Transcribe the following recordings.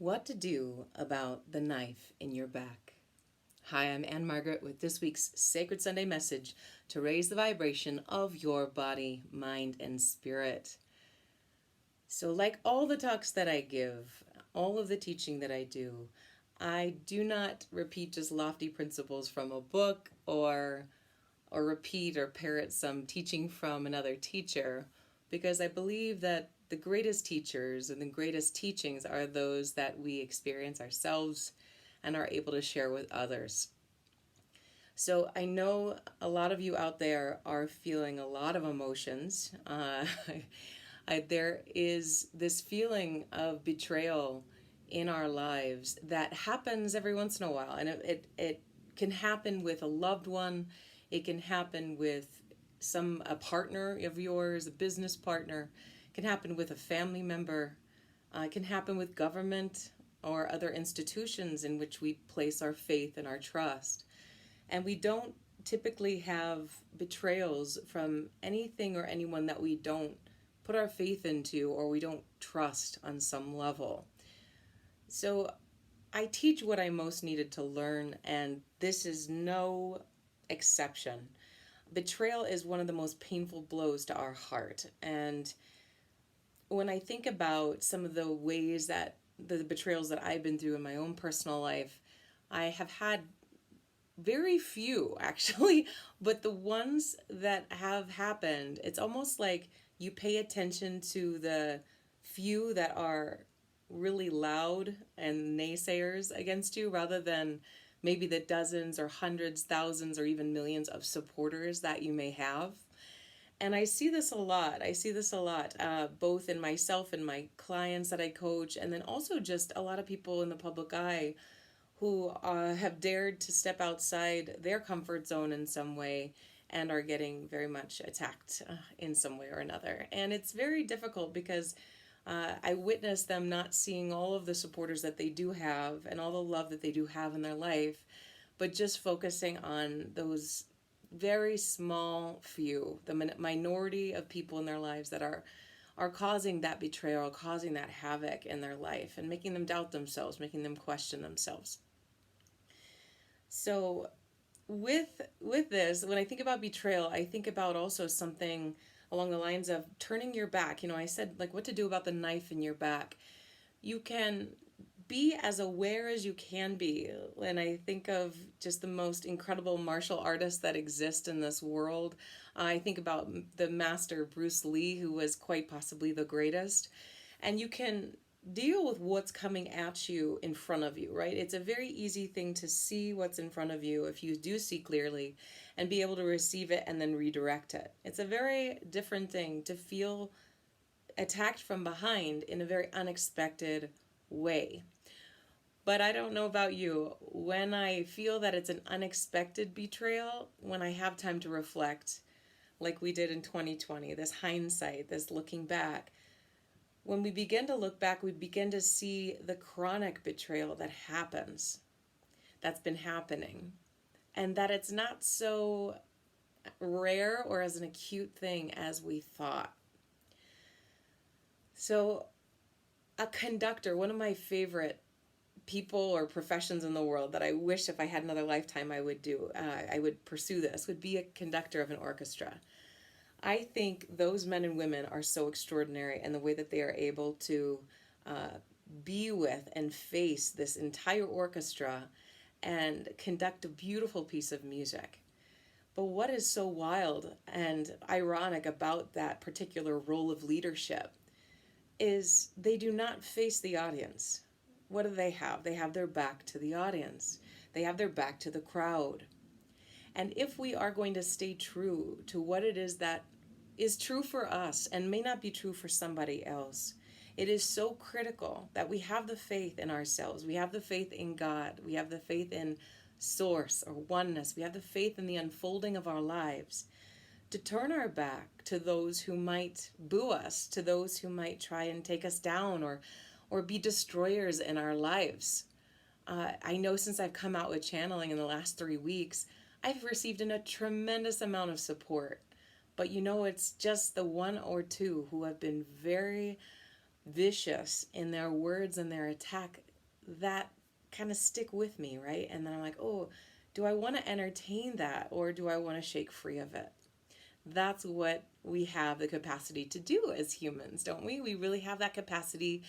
What to do about the knife in your back. Hi, I'm Anne-Margaret with this week's Sacred Sunday message to raise the vibration of your body, mind, and spirit. So, like all the talks that I give, all of the teaching that I do not repeat just lofty principles from a book or repeat or parrot some teaching from another teacher, because I believe that the greatest teachers and the greatest teachings are those that we experience ourselves and are able to share with others. So I know a lot of you out there are feeling a lot of emotions. There is this feeling of betrayal in our lives that happens every once in a while, and it can happen with a loved one. It can happen with a partner of yours, a business partner. It can happen with a family member. It can happen with government or other institutions in which we place our faith and our trust. And we don't typically have betrayals from anything or anyone that we don't put our faith into or we don't trust on some level. So I teach what I most needed to learn, and this is no exception. Betrayal is one of the most painful blows to our heart. And when I think about some of the ways that the betrayals that I've been through in my own personal life, I have had very few actually, but the ones that have happened, it's almost like you pay attention to the few that are really loud and naysayers against you rather than maybe the dozens or hundreds, thousands, or even millions of supporters that you may have. And I see this a lot. Both in myself and my clients that I coach, and then also just a lot of people in the public eye who have dared to step outside their comfort zone in some way and are getting very much attacked in some way or another. And it's very difficult because I witness them not seeing all of the supporters that they do have and all the love that they do have in their life, but just focusing on those very small few, the minority of people in their lives that are causing that betrayal, causing that havoc in their life, and making them doubt themselves, making them question themselves. So with this, when I think about betrayal, I think about also something along the lines of turning your back. I said like what to do about the knife in your back. You can be as aware as you can be. And I think of just the most incredible martial artists that exist in this world. I think about the master Bruce Lee, who was quite possibly the greatest. And you can deal with what's coming at you in front of you, right? It's a very easy thing to see what's in front of you if you do see clearly and be able to receive it and then redirect it. It's a very different thing to feel attacked from behind in a very unexpected way. But I don't know about you. When I feel that it's an unexpected betrayal, when I have time to reflect, like we did in 2020, this hindsight, this looking back, when we begin to look back, we begin to see the chronic betrayal that's been happening, and that it's not so rare or as an acute thing as we thought. So, a conductor, one of my favorite people or professions in the world that I wish if I had another lifetime I would pursue this, would be a conductor of an orchestra. I think those men and women are so extraordinary in the way that they are able to be with and face this entire orchestra and conduct a beautiful piece of music. But what is so wild and ironic about that particular role of leadership is they do not face the audience. What do they have? They have their back to the audience. They have their back to the crowd. And if we are going to stay true to what it is that is true for us and may not be true for somebody else, it is so critical that we have the faith in ourselves. We have the faith in God. We have the faith in source or oneness. We have the faith in the unfolding of our lives to turn our back to those who might boo us, to those who might try and take us down or be destroyers in our lives. I know since I've come out with channeling in the last 3 weeks, I've received a tremendous amount of support. But it's just the one or two who have been very vicious in their words and their attack that kind of stick with me, right? And then I'm like, oh, do I want to entertain that or do I want to shake free of it? That's what we have the capacity to do as humans, don't we? We really have that capacity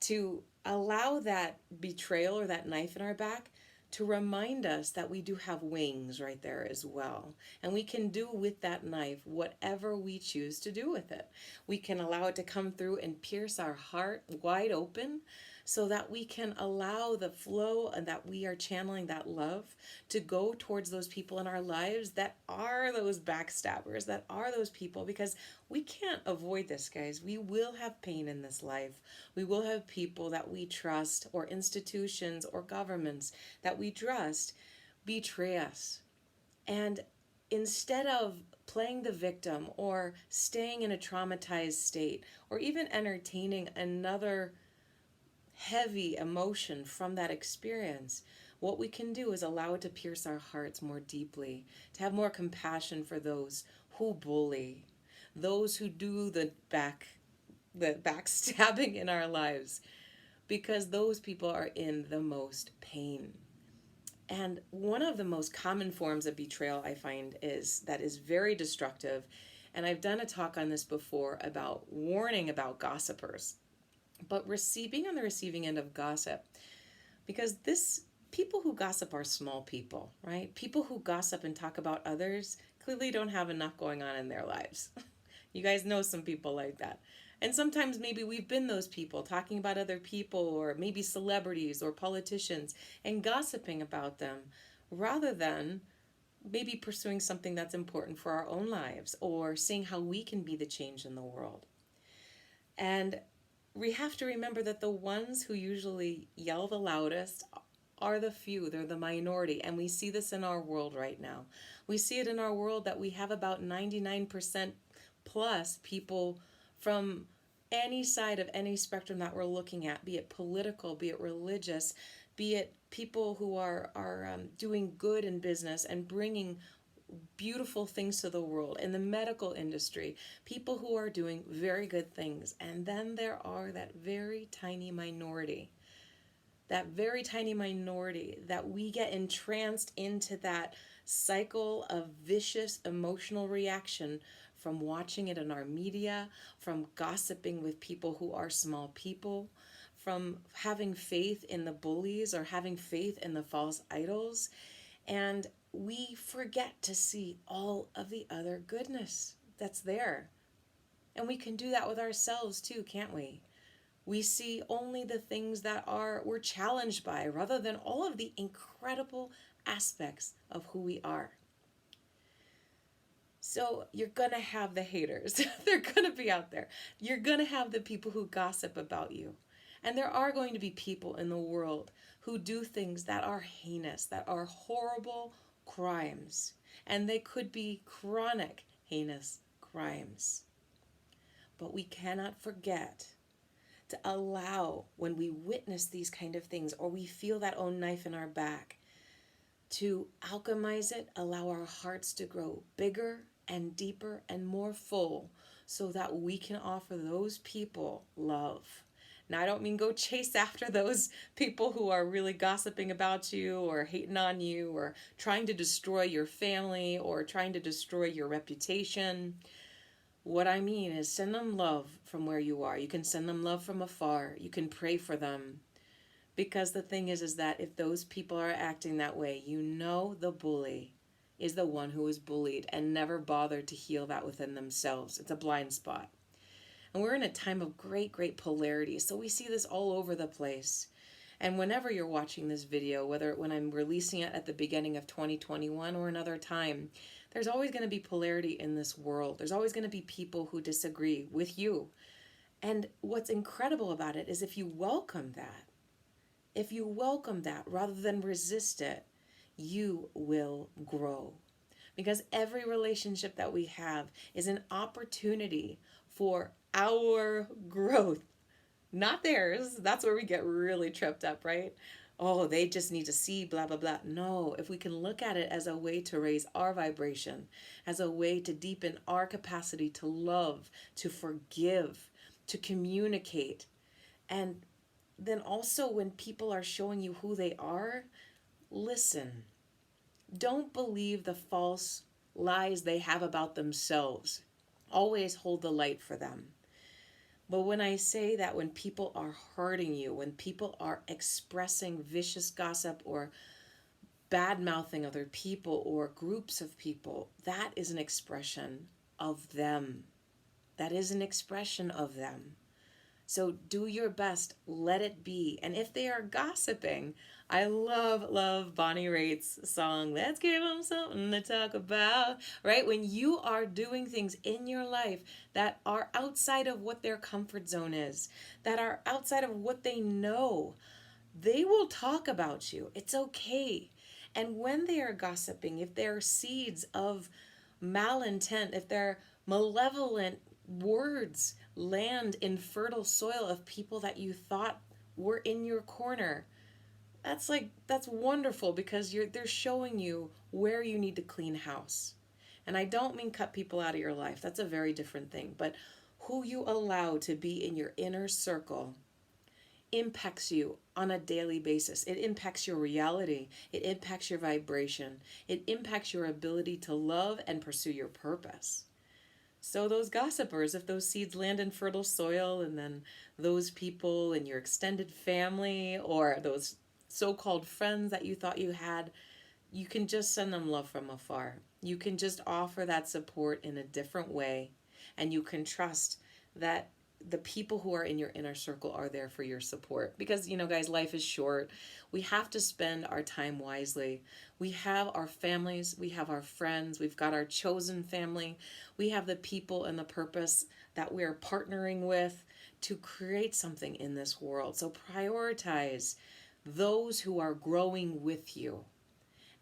to allow that betrayal or that knife in our back to remind us that we do have wings right there as well. And we can do with that knife whatever we choose to do with it. We can allow it to come through and pierce our heart wide open so that we can allow the flow and that we are channeling that love to go towards those people in our lives that are those backstabbers, that are those people, because we can't avoid this, guys. We will have pain in this life. We will have people that we trust, or institutions or governments that we trust betray us. And instead of playing the victim or staying in a traumatized state or even entertaining another heavy emotion from that experience, what we can do is allow it to pierce our hearts more deeply, to have more compassion for those who bully, those who do the backstabbing in our lives, because those people are in the most pain. And one of the most common forms of betrayal I find is very destructive. And I've done a talk on this before about warning about gossipers, but being on the receiving end of gossip, because this people who gossip are small people, right? People who gossip and talk about others clearly don't have enough going on in their lives. You guys know some people like that. And sometimes maybe we've been those people talking about other people or maybe celebrities or politicians and gossiping about them rather than maybe pursuing something that's important for our own lives or seeing how we can be the change in the world. And we have to remember that the ones who usually yell the loudest are the few, they're the minority. And we see this in our world right now. We see it in our world that we have about 99% plus people from any side of any spectrum that we're looking at, be it political, be it religious, be it people who are doing good in business and bringing beautiful things to the world, in the medical industry, people who are doing very good things. And then there are that very tiny minority that we get entranced into that cycle of vicious emotional reaction from watching it in our media, from gossiping with people who are small people, from having faith in the bullies or having faith in the false idols. And we forget to see all of the other goodness that's there. And we can do that with ourselves too, can't we? We see only the things that we're challenged by rather than all of the incredible aspects of who we are. So you're going to have the haters. They're going to be out there. You're going to have the people who gossip about you. And there are going to be people in the world who do things that are heinous, that are horrible crimes. And they could be chronic, heinous crimes. But we cannot forget to allow, when we witness these kind of things or we feel that own knife in our back, to alchemize it, allow our hearts to grow bigger and deeper and more full so that we can offer those people love. Now, I don't mean go chase after those people who are really gossiping about you or hating on you or trying to destroy your family or trying to destroy your reputation. What I mean is send them love from where you are. You can send them love from afar. You can pray for them. Because the thing is that if those people are acting that way, you know the bully is the one who was bullied and never bothered to heal that within themselves. It's a blind spot. And we're in a time of great, great polarity. So we see this all over the place. And whenever you're watching this video, whether when I'm releasing it at the beginning of 2021 or another time, there's always going to be polarity in this world. There's always going to be people who disagree with you. And what's incredible about it is if you welcome that rather than resist it, you will grow. Because every relationship that we have is an opportunity for our growth, not theirs. That's where we get really tripped up, right? Oh, they just need to see blah, blah, blah. No, if we can look at it as a way to raise our vibration, as a way to deepen our capacity to love, to forgive, to communicate, and then also when people are showing you who they are, listen. Don't believe the false lies they have about themselves. Always hold the light for them. But when I say that, when people are hurting you, when people are expressing vicious gossip or bad mouthing other people or groups of people, that is an expression of them. That is an expression of them. So do your best, let it be. And if they are gossiping, I love Bonnie Raitt's song, Let's Give Them Something to Talk About, right? When you are doing things in your life that are outside of what their comfort zone is, that are outside of what they know, they will talk about you. It's okay. And when they are gossiping, if there are seeds of malintent, if they're malevolent words land in fertile soil of people that you thought were in your corner, that's wonderful, because they're showing you where you need to clean house. And I don't mean cut people out of your life. That's a very different thing. But who you allow to be in your inner circle impacts you on a daily basis. It impacts your reality. It impacts your vibration. It impacts your ability to love and pursue your purpose. So those gossipers, if those seeds land in fertile soil, and then those people in your extended family or those so-called friends that you thought you had, you can just send them love from afar. You can just offer that support in a different way, and you can trust that the people who are in your inner circle are there for your support. Because, guys, life is short. We have to spend our time wisely. We have our families, we have our friends, we've got our chosen family, we have the people and the purpose that we're partnering with to create something in this world. So prioritize those who are growing with you,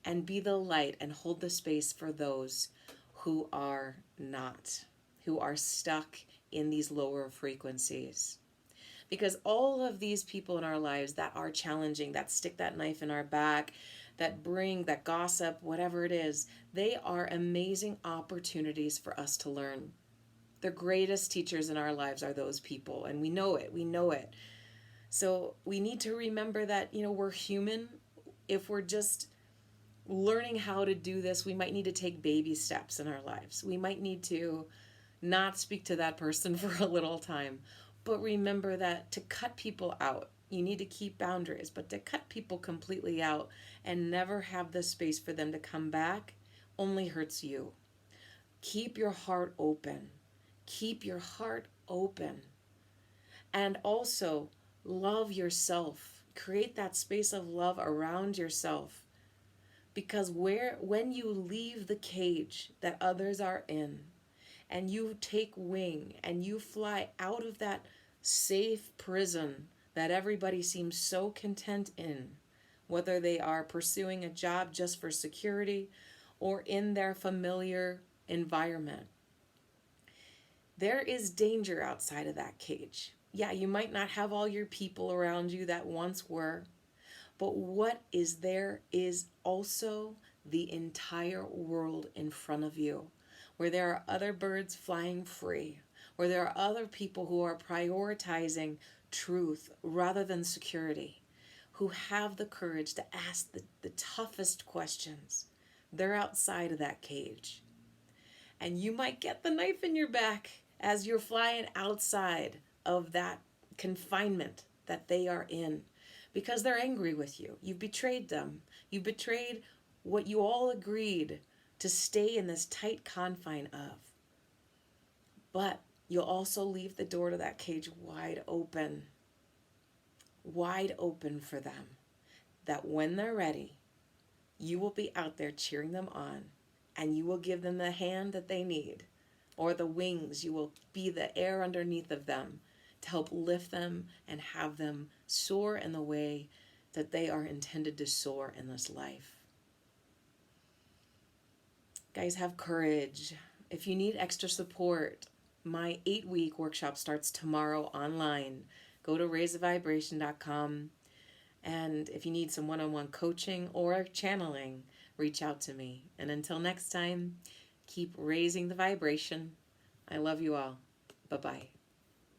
and be the light and hold the space for those who are not, who are stuck in these lower frequencies. Because all of these people in our lives that are challenging, that stick that knife in our back, that gossip, whatever it is, they are amazing opportunities for us to learn. The greatest teachers in our lives are those people, and we know it. So we need to remember that, we're human. If we're just learning how to do this, we might need to take baby steps in our lives. We might need to not speak to that person for a little time. But remember that to cut people out, you need to keep boundaries, but to cut people completely out and never have the space for them to come back only hurts you. Keep your heart open. Keep your heart open. And also love yourself. Create that space of love around yourself. Because when you leave the cage that others are in, and you take wing and you fly out of that safe prison that everybody seems so content in, whether they are pursuing a job just for security or in their familiar environment, there is danger outside of that cage. Yeah, you might not have all your people around you that once were, but what is there is also the entire world in front of you, where there are other birds flying free, where there are other people who are prioritizing truth rather than security, who have the courage to ask the toughest questions. They're outside of that cage. And you might get the knife in your back as you're flying outside of that confinement that they are in, because they're angry with you. You've betrayed them. You betrayed what you all agreed to stay in this tight confine of. But you'll also leave the door to that cage wide open for them, that when they're ready, you will be out there cheering them on, and you will give them the hand that they need, or the wings. You will be the air underneath of them to help lift them and have them soar in the way that they are intended to soar in this life. Guys, have courage. If you need extra support, my 8-week workshop starts tomorrow online. Go to raisethevibration.com. And if you need some one-on-one coaching or channeling, reach out to me. And until next time, keep raising the vibration. I love you all. Bye-bye.